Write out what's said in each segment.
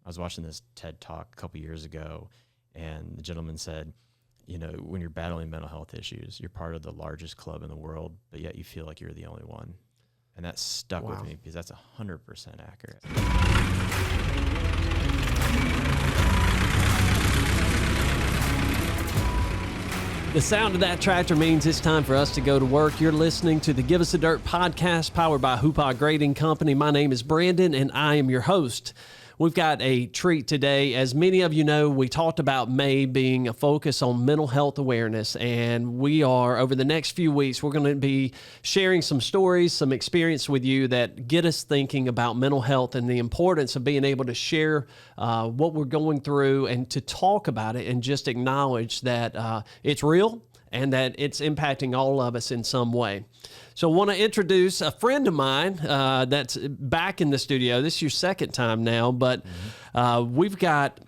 I was watching this TED Talk a couple years ago, and the gentleman said, you know, when you're battling mental health issues, you're part of the largest club in the world, but yet you feel like you're the only one. And that stuck with me because that's 100% accurate. The sound of that tractor means it's time for us to go to work. You're listening to the Give Us a Dirt podcast powered by Hoopah Grading Company. My name is Brandon, and I am your host. We've got a treat today. As many of you know, we talked about May being a focus on mental health awareness, and we are, over the next few weeks, we're going to be sharing some stories, some experience with you that get us thinking about mental health and the importance of being able to share what we're going through and to talk about it and just acknowledge that it's real and that it's impacting all of us in some way. So I want to introduce a friend of mine that's back in the studio. This is your second time now, but we've got,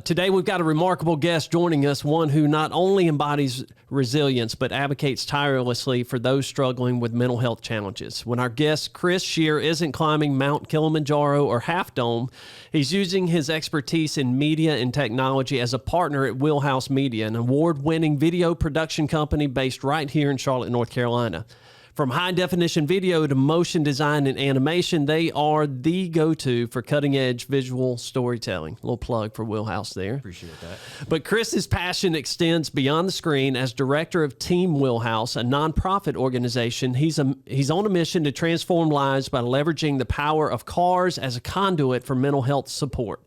today we've got a remarkable guest joining us, one who not only embodies resilience, but advocates tirelessly for those struggling with mental health challenges. When our guest, Chris Shear, isn't climbing Mount Kilimanjaro or Half Dome, he's using his expertise in media and technology as a partner at Wheelhouse Media, an award-winning video production company based right here in Charlotte, North Carolina. From high-definition video to motion design and animation, they are the go-to for cutting-edge visual storytelling. A little plug for Willhouse there. Appreciate that. But Chris's passion extends beyond the screen. As Director of Team Wheelhouse, a nonprofit organization, he's on a mission to transform lives by leveraging the power of cars as a conduit for mental health support.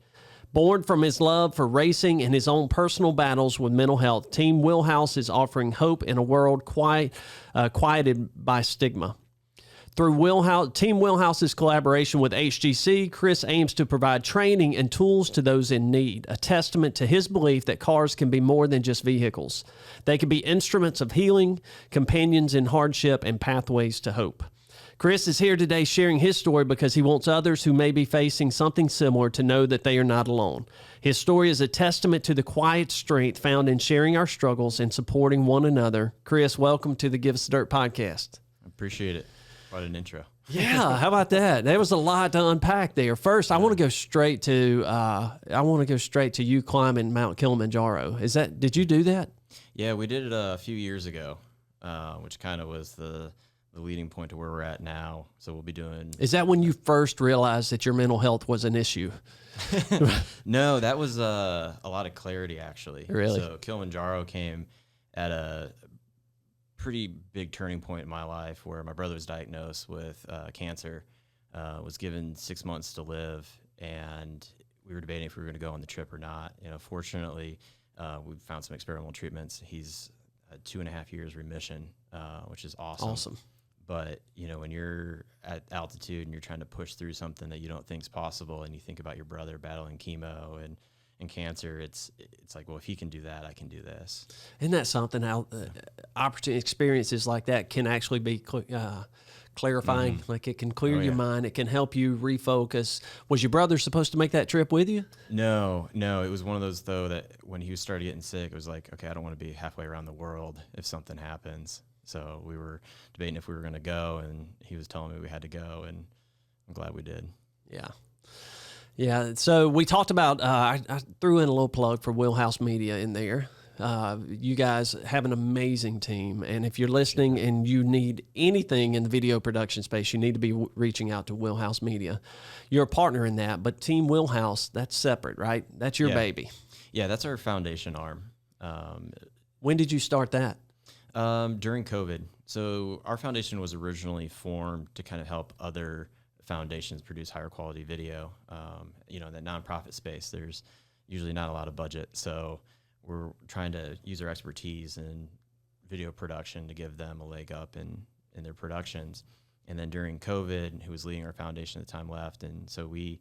Born from his love for racing and his own personal battles with mental health, Team Wheelhouse is offering hope in a world quieted by stigma. Through Team Wheelhouse's collaboration with HGC, Chris aims to provide training and tools to those in need, a testament to his belief that cars can be more than just vehicles. They can be instruments of healing, companions in hardship, and pathways to hope. Chris is here today sharing his story because he wants others who may be facing something similar to know that they are not alone. His story is a testament to the quiet strength found in sharing our struggles and supporting one another. Chris, welcome to the Give Us a Dirt podcast. I appreciate it. What an intro. Yeah, how about that? There was a lot to unpack there. First, I want to go straight to you climbing Mount Kilimanjaro. Did you do that? Yeah, we did it a few years ago, which kind of was the leading point to where we're at now. So we'll be doing... Is that when you first realized that your mental health was an issue? No, that was a lot of clarity, actually. Really? So Kilimanjaro came at a pretty big turning point in my life where my brother was diagnosed with cancer, was given 6 months to live, and we were debating if we were going to go on the trip or not. You know, fortunately, we found some experimental treatments. He's 2.5 years remission, which is awesome. Awesome. But, you know, when you're at altitude and you're trying to push through something that you don't think is possible, and you think about your brother battling chemo and cancer, it's like, well, if he can do that, I can do this. Isn't that something how opportunity experiences like that can actually be clarifying? Mm-hmm. Like it can clear your mind. It can help you refocus. Was your brother supposed to make that trip with you? No. It was one of those, though, that when he started getting sick, it was like, okay, I don't want to be halfway around the world if something happens. So we were debating if we were going to go, and he was telling me we had to go, and I'm glad we did. Yeah. So we talked about, I threw in a little plug for Wheelhouse Media in there. You guys have an amazing team, and if you're listening and you need anything in the video production space, you need to be reaching out to Wheelhouse Media. You're a partner in that, but Team Wheelhouse, that's separate, right? That's your baby. Yeah, that's our foundation arm. When did you start that? During COVID. So our foundation was originally formed to kind of help other foundations produce higher quality video. You know, in the nonprofit space, there's usually not a lot of budget. So we're trying to use our expertise in video production to give them a leg up in their productions. And then during COVID, who was leading our foundation at the time left. And so we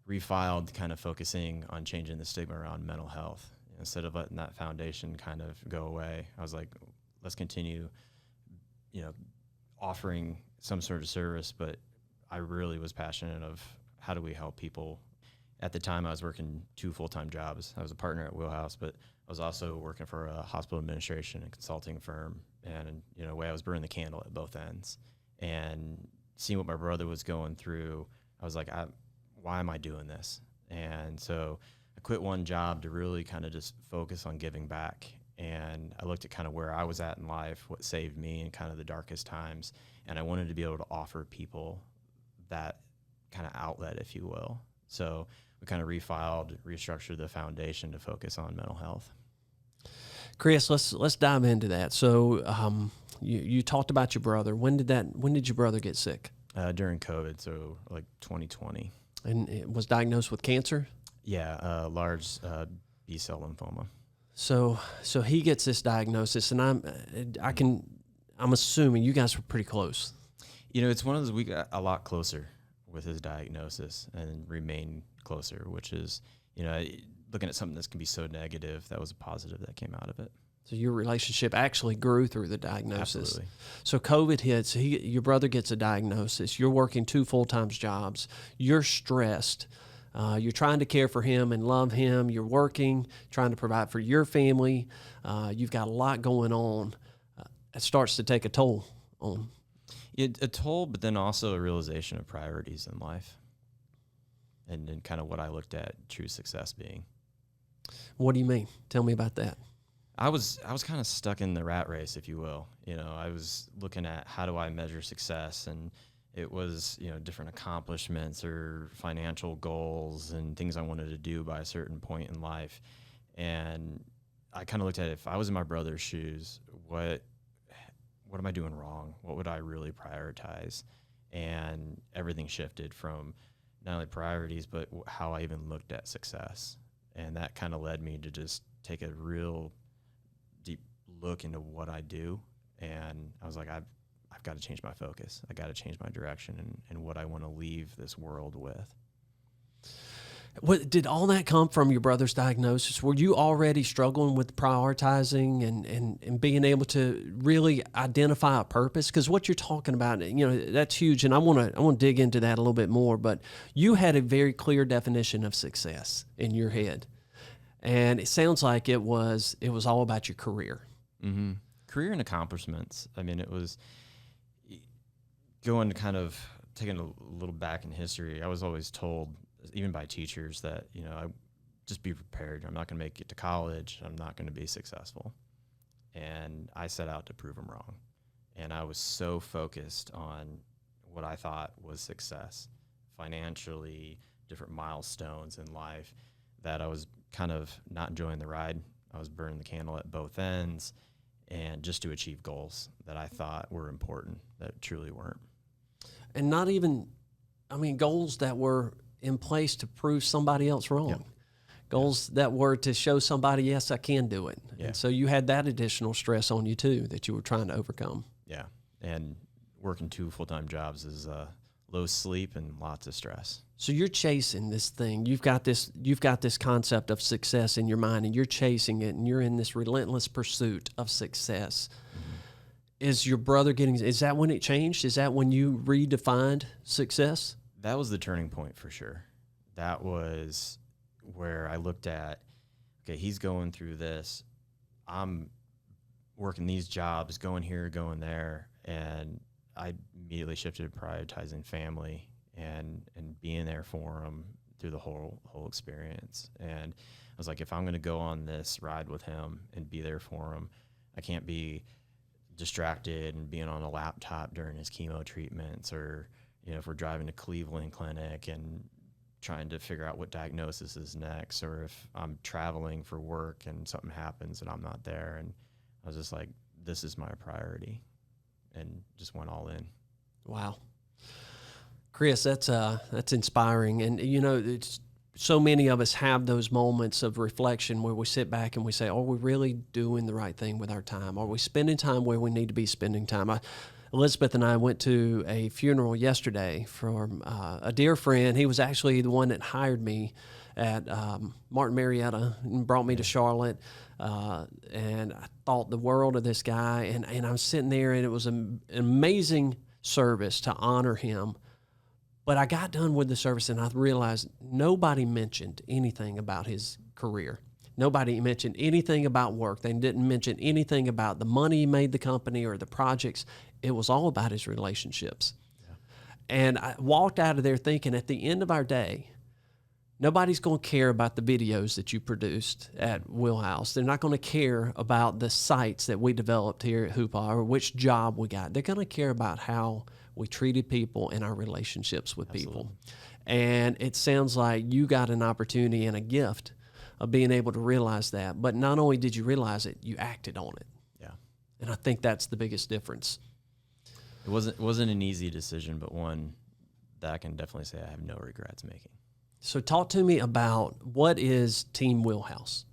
refiled, kind of focusing on changing the stigma around mental health. Instead of letting that foundation kind of go away, I was like, let's continue, you know, offering some sort of service. But I really was passionate of how do we help people. At the time, I was working 2 full-time jobs. I was a partner at Willhouse, but I was also working for a hospital administration and consulting firm. And, you know, I was burning the candle at both ends. And seeing what my brother was going through, I was like, why am I doing this? And so I quit one job to really kind of just focus on giving back. And I looked at kind of where I was at in life, what saved me in kind of the darkest times. And I wanted to be able to offer people that kind of outlet, if you will. So we kind of restructured the foundation to focus on mental health. Chris, let's dive into that. So you talked about your brother. When did your brother get sick? During COVID, so like 2020. And it was diagnosed with cancer? Yeah, large B-cell lymphoma. So he gets this diagnosis, and I'm assuming you guys were pretty close. You know, it's one of those, we got a lot closer with his diagnosis and remain closer, which is, you know, looking at something that can be so negative, that was a positive that came out of it. So your relationship actually grew through the diagnosis. Absolutely. So COVID hits, your brother gets a diagnosis. You're working 2 full-time jobs. You're stressed. You're trying to care for him and love him. You're working, trying to provide for your family. You've got a lot going on. It starts to take a toll on. A toll, but then also a realization of priorities in life, and kind of what I looked at true success being. What do you mean? Tell me about that. I was kind of stuck in the rat race, if you will. You know, I was looking at how do I measure success, and it was, you know, different accomplishments or financial goals and things I wanted to do by a certain point in life. And I kind of looked at it, if I was in my brother's shoes, what am I doing wrong? What would I really prioritize? And everything shifted from not only priorities, but how I even looked at success. And that kind of led me to just take a real deep look into what I do. And I was like, I've got to change my focus. I got to change my direction and what I want to leave this world with. Did all that come from your brother's diagnosis? Were you already struggling with prioritizing and being able to really identify a purpose? Because what you're talking about, you know, that's huge, and I want to dig into that a little bit more. But you had a very clear definition of success in your head, and it sounds like it was all about your career. Mm-hmm. Career and accomplishments. I mean, it was going to kind of taking a little back in history. I was always told, even by teachers, that, you know, I just be prepared. I'm not going to make it to college. I'm not going to be successful. And I set out to prove them wrong. And I was so focused on what I thought was success, financially, different milestones in life, that I was kind of not enjoying the ride. I was burning the candle at both ends, and just to achieve goals that I thought were important that truly weren't. And not even, I mean, goals that were in place to prove somebody else wrong. Yep. Goals that were to show somebody, yes, I can do it. Yeah. And so you had that additional stress on you too that you were trying to overcome. Yeah. And working 2 full-time jobs is low sleep and lots of stress. So you're chasing this thing. You've got this concept of success in your mind, and you're chasing it, and you're in this relentless pursuit of success. Mm-hmm. Is your brother is that when it changed? Is that when you redefined success? That was the turning point for sure. That was where I looked at, okay, he's going through this. I'm working these jobs, going here, going there. And I immediately shifted to prioritizing family and being there for him through the whole experience. And I was like, if I'm going to go on this ride with him and be there for him, I can't be distracted and being on a laptop during his chemo treatments, or, you know, if we're driving to Cleveland Clinic and trying to figure out what diagnosis is next, or if I'm traveling for work and something happens and I'm not there. And I was just like, this is my priority, and just went all in. Wow. Chris, that's inspiring. And, you know, it's so many of us have those moments of reflection where we sit back and we say, are we really doing the right thing with our time? Are we spending time where we need to be spending time? Elizabeth and I went to a funeral yesterday for a dear friend. He was actually the one that hired me at Martin Marietta and brought me to Charlotte. And I thought the world of this guy. And I was sitting there, and it was an amazing service to honor him. But I got done with the service, and I realized nobody mentioned anything about his career. Nobody mentioned anything about work. They didn't mention anything about the money he made the company or the projects. It was all about his relationships. Yeah. And I walked out of there thinking, at the end of our day, Nobody's going to care about the videos that you produced at Wheelhouse. They're not going to care about the sites that we developed here at Hoopah or which job we got. They're going to care about how we treated people and our relationships with people. And it sounds like you got an opportunity and a gift of being able to realize that. But not only did you realize it, you acted on it. Yeah. And I think that's the biggest difference. It wasn't an easy decision, but one that I can definitely say I have no regrets making. So talk to me about what is Team Wheelhouse?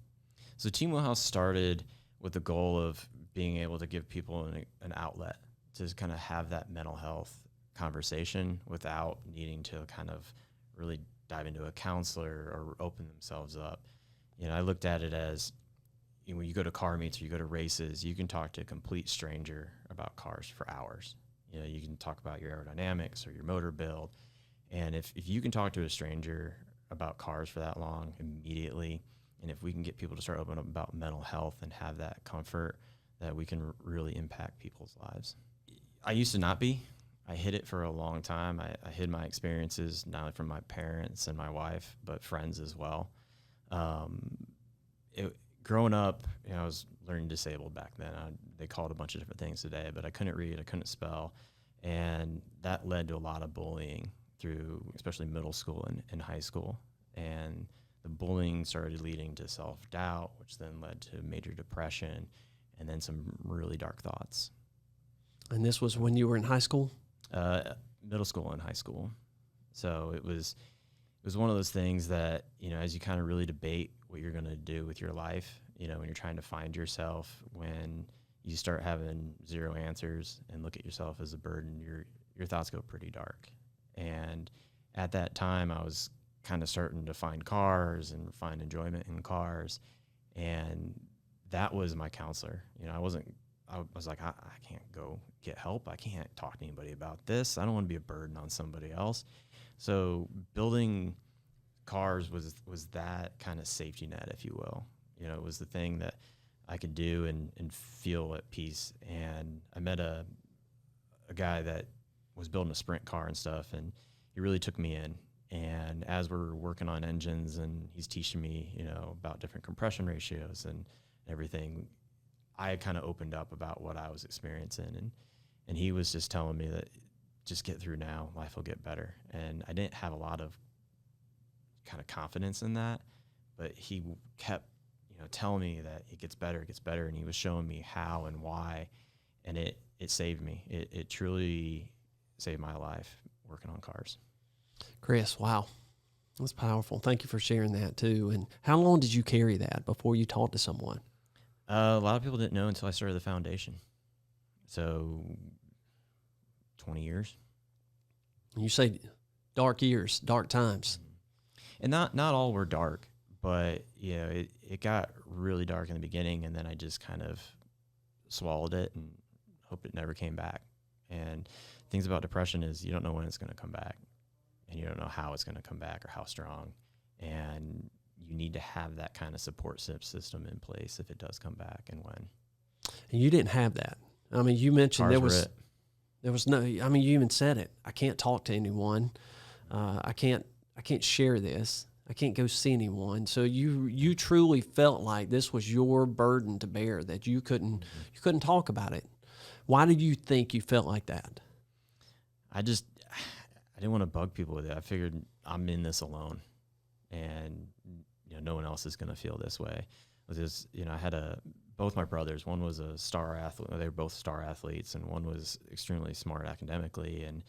So Team Wheelhouse started with the goal of being able to give people an outlet to kind of have that mental health conversation without needing to kind of really dive into a counselor or open themselves up. You know, I looked at it as, you know, when you go to car meets or you go to races, you can talk to a complete stranger about cars for hours. You know, you can talk about your aerodynamics or your motor build. And if you can talk to a stranger about cars for that long immediately, and if we can get people to start opening up about mental health and have that comfort, that we can really impact people's lives. I used to not be. I hid it for a long time. I hid my experiences, not only from my parents and my wife, but friends as well. Growing up, you know, I was learning disabled back then. They called a bunch of different things today, but I couldn't read, I couldn't spell, and that led to a lot of bullying through especially middle school and high school. And the bullying started leading to self-doubt, which then led to major depression and then some really dark thoughts. And this was when you were in high school? Middle school and high school. So it was one of those things that, you know, as you kind of really debate what you're going to do with your life, you know, when you're trying to find yourself, when you start having zero answers and look at yourself as a burden, your thoughts go pretty dark. And at that time, I was kind of starting to find cars and find enjoyment in cars. And that was my counselor. You know, I was like, I can't go get help. I can't talk to anybody about this. I don't want to be a burden on somebody else. So building cars was that kind of safety net, if you will. You know, it was the thing that I could do and feel at peace. And I met a guy that was building a sprint car and stuff, and he really took me in. And as we're working on engines and he's teaching me, you know, about different compression ratios and everything, I kind of opened up about what I was experiencing. And he was just telling me that just get through now, life will get better. And I didn't have a lot of kind of confidence in that, but he kept, you know, telling me that it gets better, and he was showing me how and why, and it saved me. It truly saved my life working on cars. Chris, wow. That's powerful. Thank you for sharing that too. And how long did you carry that before you talked to someone? A lot of people didn't know until I started the foundation. So 20 years. You say dark years, dark times. And not all were dark, but you know, it got really dark in the beginning, and then I just kind of swallowed it and hoped it never came back. And things about depression is you don't know when it's going to come back, and you don't know how it's going to come back or how strong. And you need to have that kind of support system in place if it does come back and when. And you didn't have that. I mean, you mentioned there was no, I mean, you even said it. I can't talk to anyone. I can't share this. I can't go see anyone. So you truly felt like this was your burden to bear, that you couldn't talk about it. Why did you think you felt like that? I didn't want to bug people with it. I figured I'm in this alone, and you know, no one else is going to feel this way. Because, you know, I had both my brothers. One was a star athlete. They were both star athletes, and one was extremely smart academically. And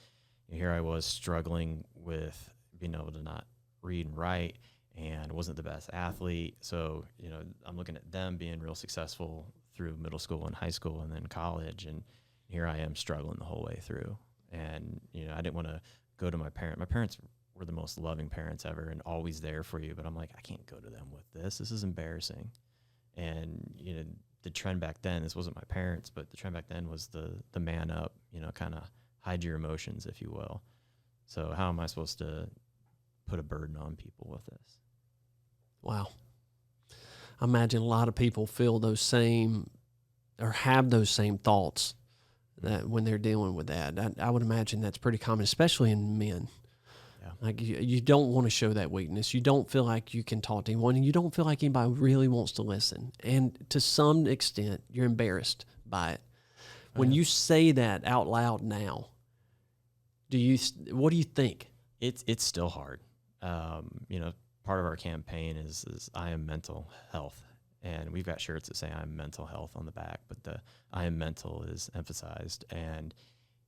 here I was struggling with being able to not read and write, and wasn't the best athlete. So, you know, I'm looking at them being real successful through middle school and high school and then college, and here I am struggling the whole way through. And, you know, I didn't want to go to my parents. My parents were the most loving parents ever and always there for you, but I'm like, I can't go to them with this. This is embarrassing. And, you know, the trend back then, this wasn't my parents, but the trend back then was the man up, you know, kind of hide your emotions, if you will. So how am I supposed to put a burden on people with this? Wow. I imagine a lot of people feel those same or have those same thoughts that when they're dealing with that. I would imagine that's pretty common, especially in men. Yeah. Like you don't want to show that weakness. You don't feel like you can talk to anyone, and you don't feel like anybody really wants to listen. And to some extent, you're embarrassed by it. When you say that out loud now, what do you think? It's still hard. Part of our campaign is I am mental health. And we've got shirts that say I am mental health on the back, but the I am mental is emphasized. And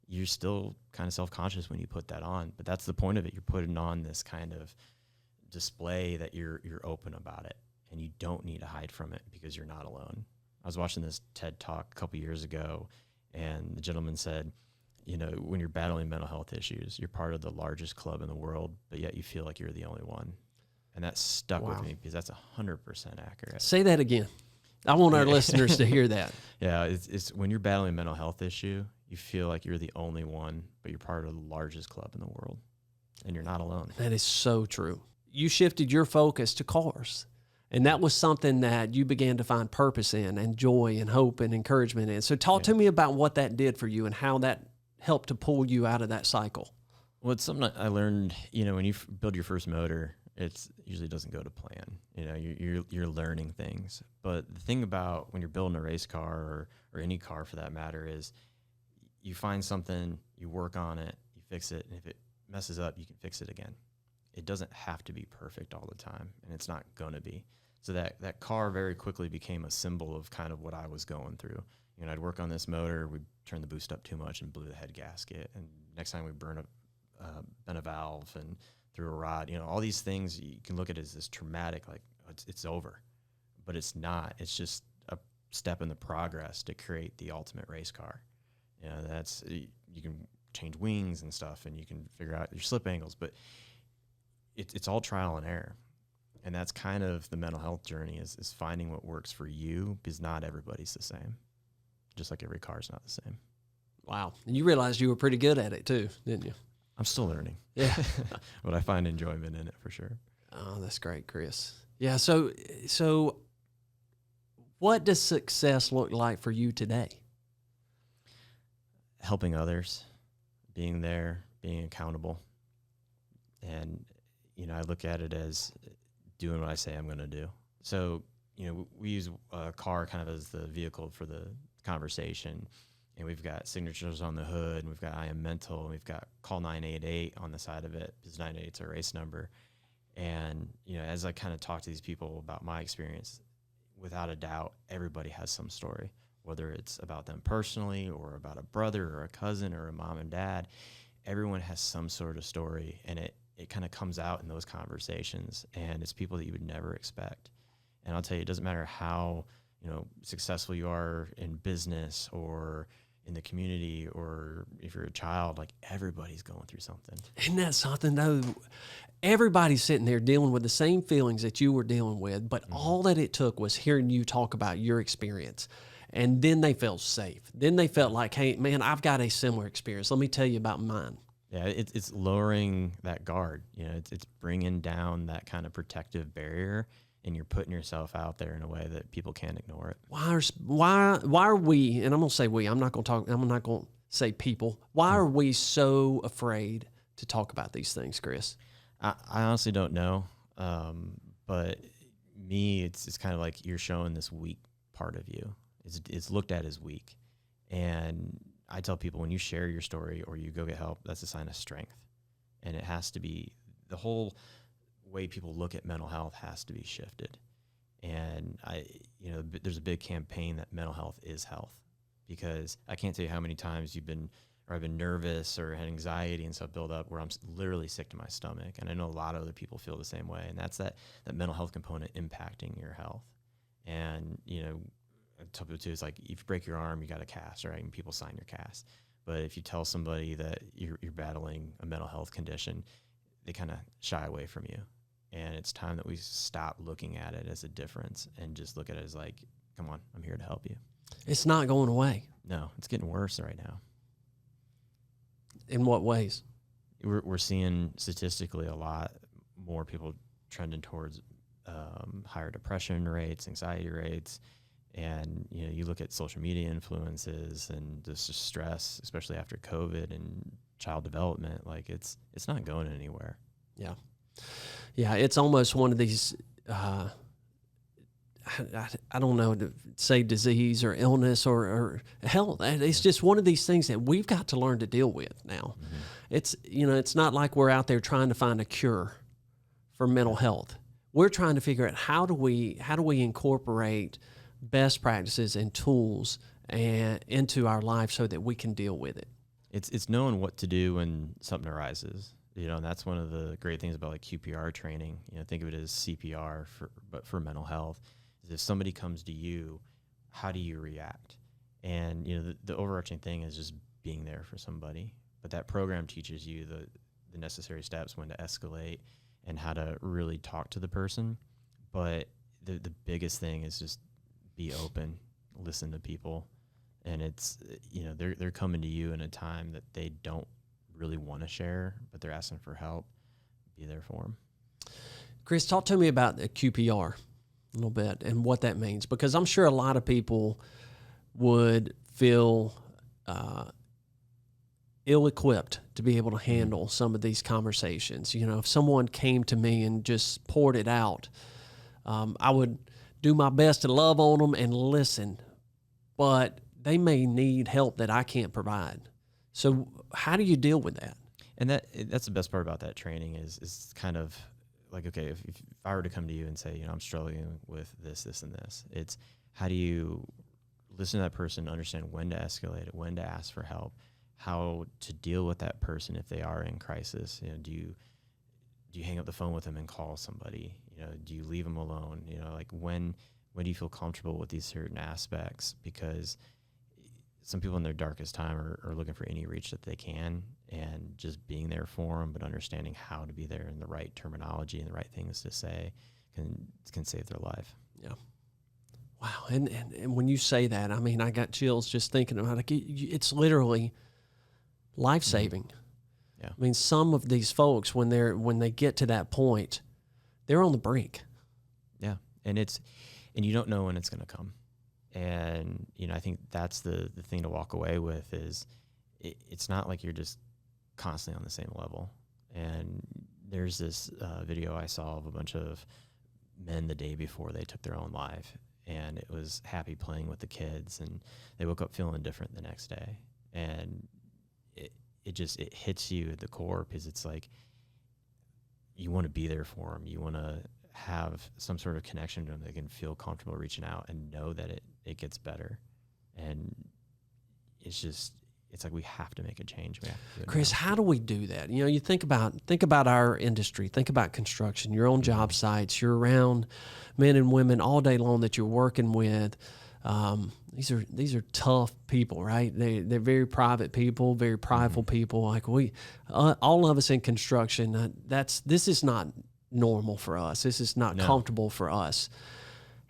you're still kind of self-conscious when you put that on. But that's the point of it. You're putting on this kind of display that you're open about it. And you don't need to hide from it because you're not alone. I was watching this TED Talk a couple years ago, and the gentleman said, when you're battling mental health issues, you're part of the largest club in the world, but yet you feel like you're the only one. And that stuck with me because that's 100% accurate. Say that again. I want our listeners to hear that. Yeah, it's when you're battling a mental health issue, you feel like you're the only one, but you're part of the largest club in the world, and you're not alone. That is so true. You shifted your focus to cars, and that was something that you began to find purpose in, and joy and hope and encouragement in. So talk to me about what that did for you and how that helped to pull you out of that cycle. Well, it's something I learned, when you build your first motor, it usually doesn't go to plan. You're learning things. But the thing about when you're building a race car or any car for that matter is you find something, you work on it, you fix it, and if it messes up, you can fix it again. It doesn't have to be perfect all the time, and it's not going to be. So that car very quickly became a symbol of kind of what I was going through. I'd work on this motor, we'd turn the boost up too much and blew the head gasket, and next time we bent a valve and threw a rod. All these things you can look at as this traumatic, like it's over, but it's not. It's just a step in the progress to create the ultimate race car. That's you can change wings and stuff, and you can figure out your slip angles, but it's all trial and error. And that's kind of the mental health journey is finding what works for you, because not everybody's the same. Just like every car is not the same. Wow. And you realized you were pretty good at it too, didn't you? I'm still learning. Yeah. But I find enjoyment in it for sure. Oh, that's great, Chris. Yeah. So what does success look like for you today? Helping others, being there, being accountable. And, I look at it as doing what I say I'm going to do. So, we use a car kind of as the vehicle for the conversation. And we've got signatures on the hood, and we've got I am mental, and we've got call 988 on the side of it, because 988 is our race number. And, as I kind of talk to these people about my experience, without a doubt, everybody has some story, whether it's about them personally or about a brother or a cousin or a mom and dad. Everyone has some sort of story, and it kind of comes out in those conversations, and it's people that you would never expect. And I'll tell you, it doesn't matter how, successful you are in business or in the community, or if you're a child, like everybody's going through something. Isn't that something though? Everybody's sitting there dealing with the same feelings that you were dealing with, but all that it took was hearing you talk about your experience. And then they felt safe. Then they felt like, hey, man, I've got a similar experience. Let me tell you about mine. Yeah, it's lowering that guard. It's bringing down that kind of protective barrier, and you're putting yourself out there in a way that people can't ignore it. Why are we? And I'm gonna say we. I'm not gonna say people. Why are we so afraid to talk about these things, Chris? I honestly don't know. But me, it's kind of like you're showing this weak part of you. It's looked at as weak, and I tell people, when you share your story or you go get help, that's a sign of strength. And it has to be, the whole way people look at mental health has to be shifted. And there's a big campaign that mental health is health, because I can't tell you how many times I've been nervous or had anxiety and stuff build up where I'm literally sick to my stomach. And I know a lot of other people feel the same way. And that's that mental health component impacting your health. And, I tell people too, it's like if you break your arm, you got a cast, right? And people sign your cast. But if you tell somebody that you're battling a mental health condition, they kind of shy away from you. And it's time that we stop looking at it as a difference and just look at it as like, come on, I'm here to help you. It's not going away. No, it's getting worse right now. In what ways? We're seeing statistically a lot more people trending towards higher depression rates, anxiety rates. And, you look at social media influences and this stress, especially after COVID and child development, like it's not going anywhere. Yeah. Yeah, it's almost one of these, I don't know to say disease or illness or health. It's just one of these things that we've got to learn to deal with now. Mm-hmm. It's not like we're out there trying to find a cure for mental health. We're trying to figure out how do we incorporate best practices and tools into our life so that we can deal with it. It's knowing what to do when something arises. And that's one of the great things about like QPR training. Think of it as CPR but for mental health. Is if somebody comes to you, how do you react? And the overarching thing is just being there for somebody. But that program teaches you the necessary steps, when to escalate and how to really talk to the person. But the biggest thing is just be open, listen to people. And it's, they're coming to you in a time that they don't really want to share, but they're asking for help. Be there for them. Chris, talk to me about the QPR a little bit and what that means, because I'm sure a lot of people would feel ill-equipped to be able to handle some of these conversations. If someone came to me and just poured it out, I would do my best to love on them and listen, but they may need help that I can't provide. So how do you deal with that? And that's the best part about that training is kind of like, okay, if I were to come to you and say, I'm struggling with this, and this, it's how do you listen to that person, understand when to escalate it, when to ask for help, how to deal with that person if they are in crisis. Do you hang up the phone with them and call somebody? Do you leave them alone? Like when do you feel comfortable with these certain aspects? Because some people in their darkest time are looking for any reach that they can, and just being there for them, but understanding how to be there in the right terminology and the right things to say can save their life. Yeah. Wow. And when you say that, I mean, I got chills just thinking about it. It's literally life-saving. Mm-hmm. Yeah. I mean, some of these folks, when they get to that point, they're on the brink. Yeah. And you don't know when it's going to come. And, I think that's the thing to walk away with is it's not like you're just constantly on the same level. And there's this video I saw of a bunch of men the day before they took their own life. And it was happy playing with the kids. And they woke up feeling different the next day. And it hits you at the core, because it's like you want to be there for them. You want to have some sort of connection to them. They can feel comfortable reaching out and know that it gets better. And it's like we have to make a change. Chris, how do we do that? You think about our industry, think about construction, your own job sites, you're around men and women all day long that you're working with. These are tough people, right? They're very private people, very prideful people. Like all of us in construction, this is not normal for us. This is not comfortable for us.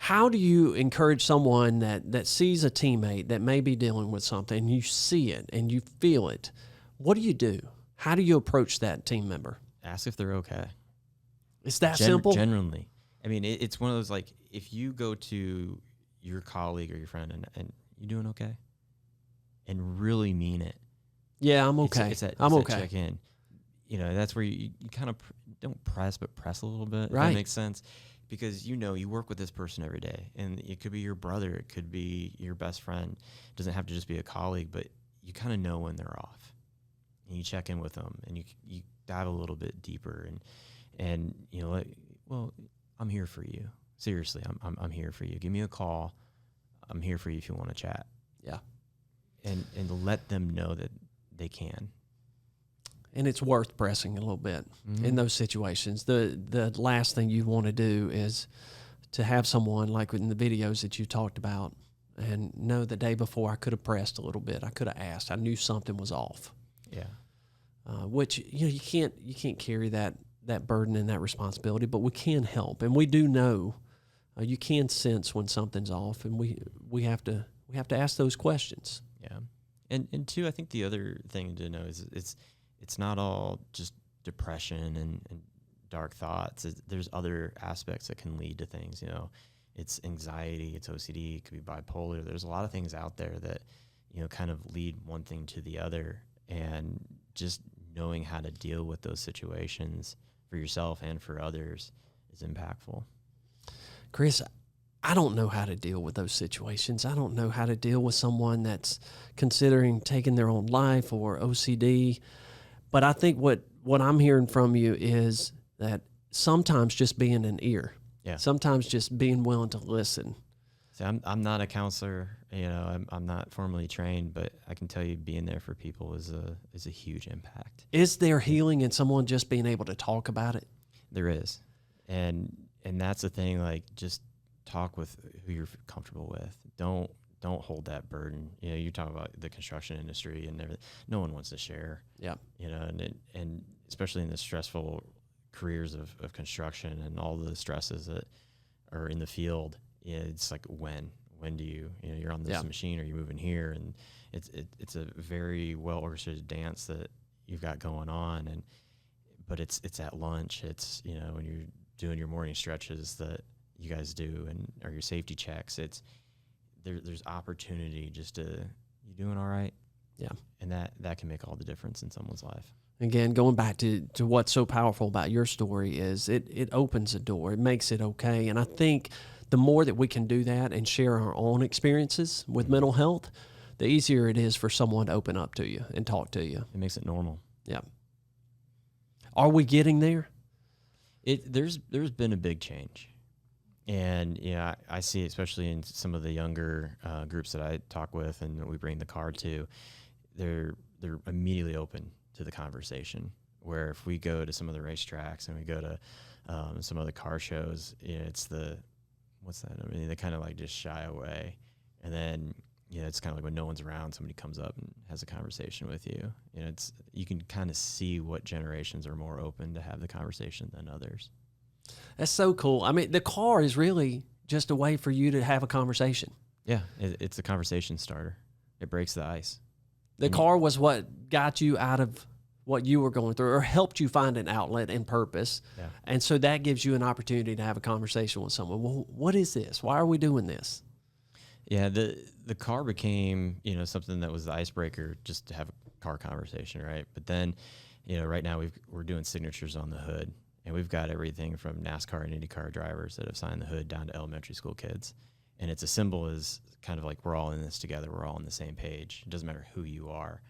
How do you encourage someone that sees a teammate that may be dealing with something, and you see it and you feel it? What do you do? How do you approach that team member? Ask if they're okay. It's that simple? Genuinely. I mean, it's one of those, like, if you go to your colleague or your friend and you doing okay? And really mean it. Yeah, I'm okay. I'm okay. Check in. That's where you kind of don't press, but press a little bit. Right. If that makes sense. Because you work with this person every day, and it could be your brother, it could be your best friend. It doesn't have to just be a colleague, but you kind of know when they're off, and you check in with them, and you dive a little bit deeper, and well, I'm here for you. Seriously, I'm here for you. Give me a call. I'm here for you if you want to chat. Yeah, and let them know that they can. And it's worth pressing a little bit in those situations. The last thing you want to do is to have someone, like in the videos that you talked about, and know the day before I could have pressed a little bit. I could have asked. I knew something was off. Yeah. Which you can't carry that burden and that responsibility, but we can help, and we do know. You can sense when something's off, and we have to ask those questions. Yeah. And two, I think the other thing to know is it's not all just depression and dark thoughts. There's other aspects that can lead to things. It's anxiety, it's OCD, it could be bipolar. There's a lot of things out there that kind of lead one thing to the other, and just knowing how to deal with those situations for yourself and for others is impactful. Chris, I don't know how to deal with those situations. I don't know how to deal with someone that's considering taking their own life or OCD. But I think what I'm hearing from you is that sometimes just being an ear, sometimes just being willing to listen. See, I'm not a counselor, I'm not formally trained, but I can tell you being there for people is a huge impact. Is there healing in someone just being able to talk about it? There is. And that's the thing, like, just talk with who you're comfortable with. Don't hold that burden. You talk about the construction industry and everything. No one wants to share. Yeah. And especially in the stressful careers of construction and all the stresses that are in the field. It's like when do you're on this machine or you're moving here, and it's a very well orchestrated dance that you've got going on, but it's at lunch, it's when you're doing your morning stretches that you guys do or your safety checks, there's opportunity just to, you doing all right? Yeah. And that can make all the difference in someone's life. Again, going back to what's so powerful about your story is it opens a door. It makes it okay. And I think the more that we can do that and share our own experiences with mental health, the easier it is for someone to open up to you and talk to you. It makes it normal. Yeah. Are we getting there? There's been a big change. And I see it especially in some of the younger groups that I talk with and we bring the car to, they're immediately open to the conversation. Where if we go to some of the racetracks and we go to some of the car shows, it's what's that? I mean, they kind of like just shy away. And then, it's kind of like when no one's around, somebody comes up and has a conversation with you. You can kind of see what generations are more open to have the conversation than others. That's so cool. I mean, the car is really just a way for you to have a conversation. Yeah, it's a conversation starter. It breaks the ice. The car was what got you out of what you were going through or helped you find an outlet and purpose. Yeah. And so that gives you an opportunity to have a conversation with someone. Well, what is this? Why are we doing this? Yeah, the car became, something that was the icebreaker just to have a car conversation, right? But then, right now we're doing signatures on the hood. And we've got everything from NASCAR and IndyCar drivers that have signed the hood down to elementary school kids. And it's a symbol is kind of like we're all in this together. We're all on the same page. It doesn't matter who you are.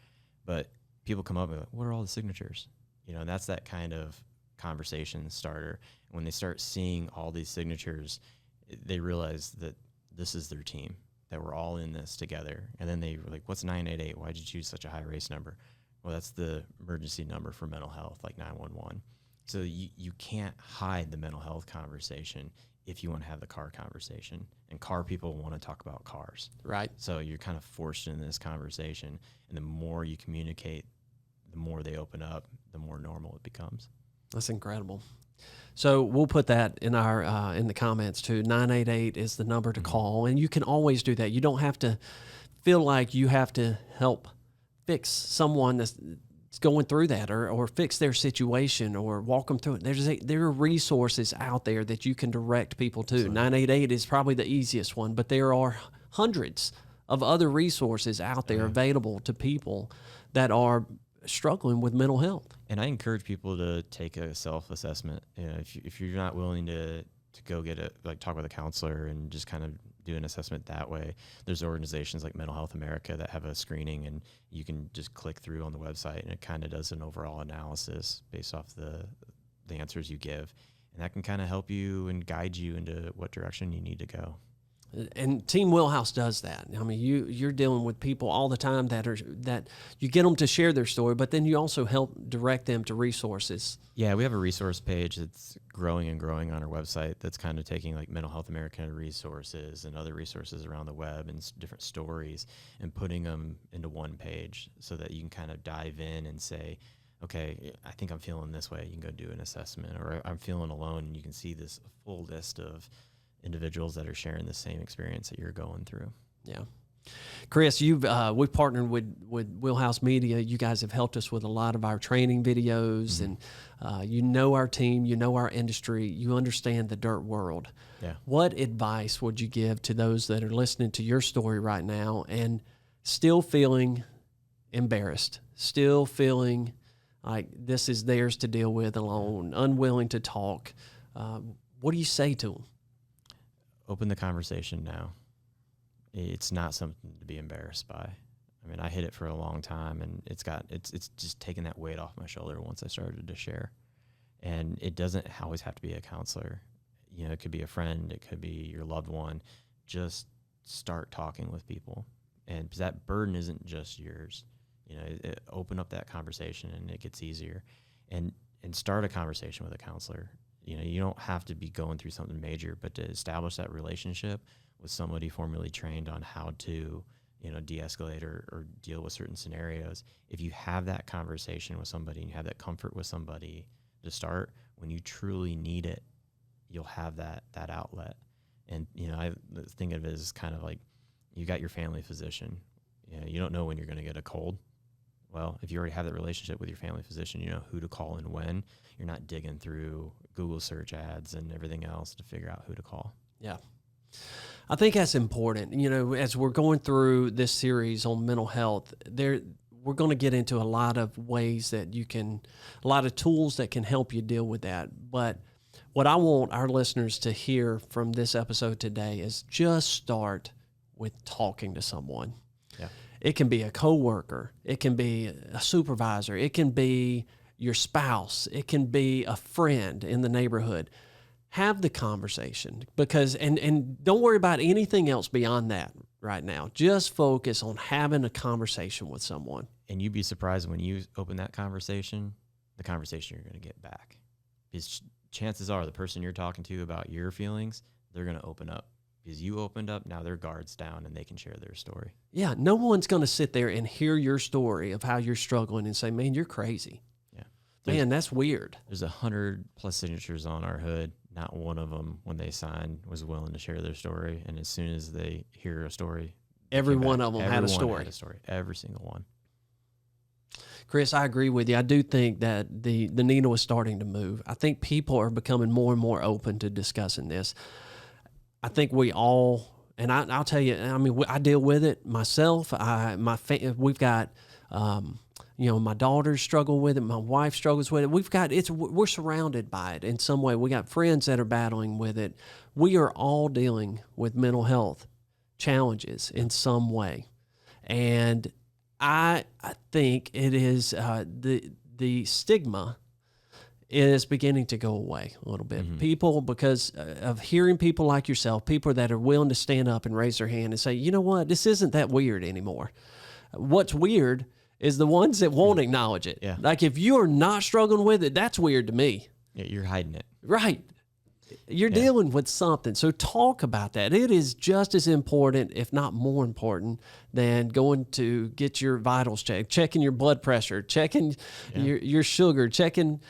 But people come up and like, what are all the signatures? And that's that kind of conversation starter. And when they start seeing all these signatures, they realize that this is their team, that we're all in this together. And then they were like, what's 988? Why'd you choose such a high race number? Well, that's the emergency number for mental health, like 911. So you can't hide the mental health conversation if you want to have the car conversation. And car people want to talk about cars. Right. So you're kind of forced into this conversation. And the more you communicate, the more they open up, the more normal it becomes. That's incredible. So we'll put that in our in the comments too. 988 is the number to call. And you can always do that. You don't have to feel like you have to help fix someone that's going through that or fix their situation or walk them through it. There are resources out there that you can direct people to. Absolutely. 988 is probably the easiest one, but there are hundreds of other resources out there available to people that are struggling with mental health. And I encourage people to take a self-assessment. If you're not willing to go talk with a counselor and just kind of do an assessment that way, there's organizations like Mental Health America that have a screening, and you can just click through on the website and it kind of does an overall analysis based off the answers you give, and that can kind of help you and guide you into what direction you need to go. And Team Wheelhouse does that. I mean, you're dealing with people all the time that you get them to share their story, but then you also help direct them to resources. Yeah, we have a resource page that's growing and growing on our website that's kind of taking like Mental Health America resources and other resources around the web and different stories and putting them into one page so that you can kind of dive in and say, okay, I think I'm feeling this way. You can go do an assessment, or I'm feeling alone, and you can see this full list of individuals that are sharing the same experience that you're going through. Yeah. Chris, we've partnered with Wheelhouse Media. You guys have helped us with a lot of our training videos, and our team, our industry, you understand the dirt world. Yeah. What advice would you give to those that are listening to your story right now and still feeling embarrassed, still feeling like this is theirs to deal with alone, unwilling to talk, what do you say to them? Open the conversation now. It's not something to be embarrassed by. I mean, I hid it for a long time, and it's just taken that weight off my shoulder once I started to share. And it doesn't always have to be a counselor. You know, it could be a friend, it could be your loved one. Just start talking with people, and because that burden isn't just yours. You know, open up that conversation, and it gets easier. And start a conversation with a counselor. You know, you don't have to be going through something major, but to establish that relationship with somebody formerly trained on how to, you know, de-escalate or deal with certain scenarios. If you have that conversation with somebody and you have that comfort with somebody to start, when you truly need it, you'll have that outlet. And, you know, I think of it as kind of like you got your family physician. You know, you don't know when you're going to get a cold. Well, if you already have that relationship with your family physician, you know who to call and when. You're not digging through Google search ads and everything else to figure out who to call. Yeah. I think that's important. You know, as we're going through this series on mental health, we're going to get into a lot of ways that a lot of tools that can help you deal with that. But what I want our listeners to hear from this episode today is just start with talking to someone. Yeah. It can be a coworker, it can be a supervisor, it can be your spouse, it can be a friend in the neighborhood. Have the conversation, because and don't worry about anything else beyond that right now. Just focus on having a conversation with someone. And you'd be surprised when you open that conversation, the conversation you're going to get back. Because chances are the person you're talking to about your feelings, they're going to open up. Because you opened up, now their guard's down and they can share their story. Yeah, no one's going to sit there and hear your story of how you're struggling and say, man, you're crazy. Yeah. Man, that's weird. There's 100+ signatures on our hood. Not one of them, when they signed, was willing to share their story. And as soon as they hear a story, every one of them had a story. Every single one. Chris, I agree with you. I do think that the needle is starting to move. I think people are becoming more and more open to discussing this. I think we all, and I'll tell you, I mean, I deal with it myself. We've got, you know, my daughters struggle with it. My wife struggles with it. We're surrounded by it in some way. We got friends that are battling with it. We are all dealing with mental health challenges in some way. And I think it is the stigma is beginning to go away a little bit. Mm-hmm. People, because of hearing people like yourself, people that are willing to stand up and raise their hand and say, you know what, this isn't that weird anymore. What's weird is the ones that won't acknowledge it. Yeah. Like if you're not struggling with it, that's weird to me. Yeah, you're hiding it. Right. You're dealing with something. So talk about that. It is just as important, if not more important, than going to get your vitals checked, checking your blood pressure, checking your sugar, checking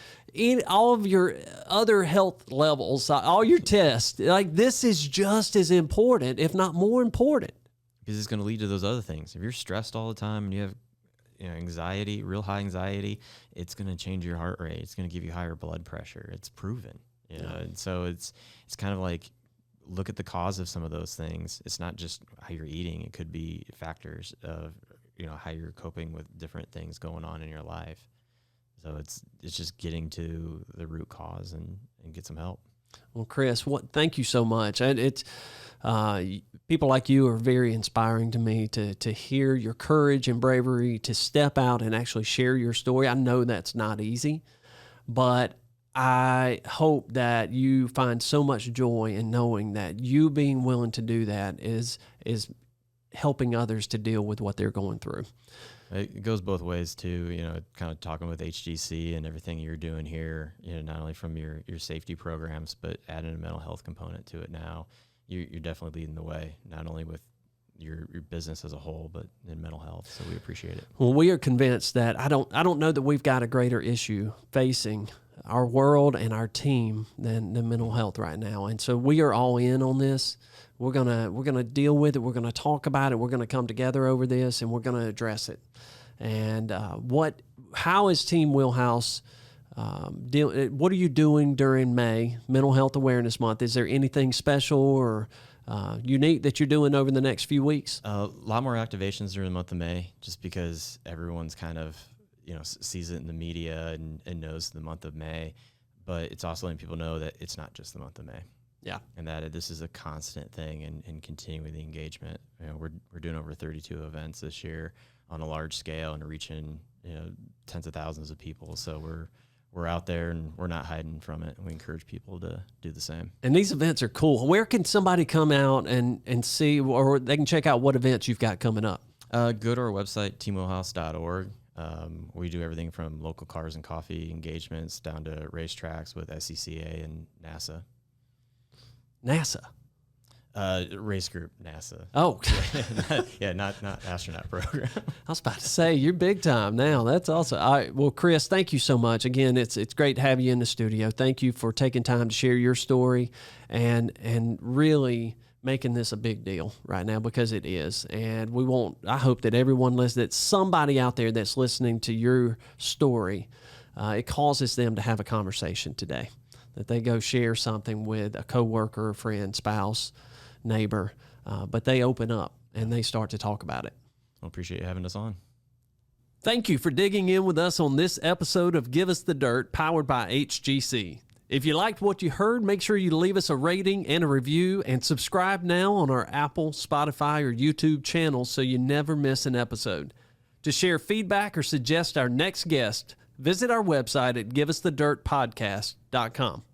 all of your other health levels, all your tests. Like this is just as important, if not more important. Because it's going to lead to those other things. If you're stressed all the time and you have anxiety, real high anxiety, it's going to change your heart rate. It's going to give you higher blood pressure. It's proven. You know, and so it's kind of like look at the cause of some of those things. It's not just how you're eating. It could be factors of, you know, how you're coping with different things going on in your life. So it's just getting to the root cause and get some help. Well, Chris, thank you so much. It's people like you are very inspiring to me to hear your courage and bravery to step out and actually share your story. I know that's not easy, but I hope that you find so much joy in knowing that you being willing to do that is helping others to deal with what they're going through. It goes both ways too, you know, kind of talking with HGC and everything you're doing here, you know, not only from your safety programs, but adding a mental health component to it now. You're definitely leading the way, not only with your business as a whole, but in mental health. So we appreciate it. Well, we are convinced that I don't know that we've got a greater issue facing our world and our team than mental health right now. And so we are all in on this. We're gonna deal with it. We're gonna talk about it. We're gonna come together over this, and we're gonna address it. And how is Team Wheelhouse what are you doing during May, Mental Health Awareness Month? Is there anything special or unique that you're doing over the next few weeks? A lot more activations during the month of May, just because everyone's kind of, sees it in the media and knows the month of May, but it's also letting people know that it's not just the month of May. Yeah. And that this is a constant thing and continuing the engagement. We're doing over 32 events this year on a large scale and reaching, tens of thousands of people. So we're out there and we're not hiding from it. And we encourage people to do the same. And these events are cool. Where can somebody come out and see, or they can check out what events you've got coming up? Go to our website, teamwheelhouse.org. We do everything from local cars and coffee engagements down to racetracks with SCCA and NASA. NASA? Race group, NASA. Oh. Yeah, not astronaut program. I was about to say, you're big time now. That's awesome. All right. Well, Chris, thank you so much. Again, it's great to have you in the studio. Thank you for taking time to share your story and really making this a big deal right now, because it is. And I hope that everyone that somebody out there that's listening to your story, it causes them to have a conversation today, that they go share something with a coworker, a friend, spouse, neighbor, but they open up and they start to talk about it. I appreciate you having us on. Thank you for digging in with us on this episode of Give Us the Dirt, powered by HGC. If you liked what you heard, make sure you leave us a rating and a review, and subscribe now on our Apple, Spotify, or YouTube channels so you never miss an episode. To share feedback or suggest our next guest, visit our website at giveusthedirtpodcast.com.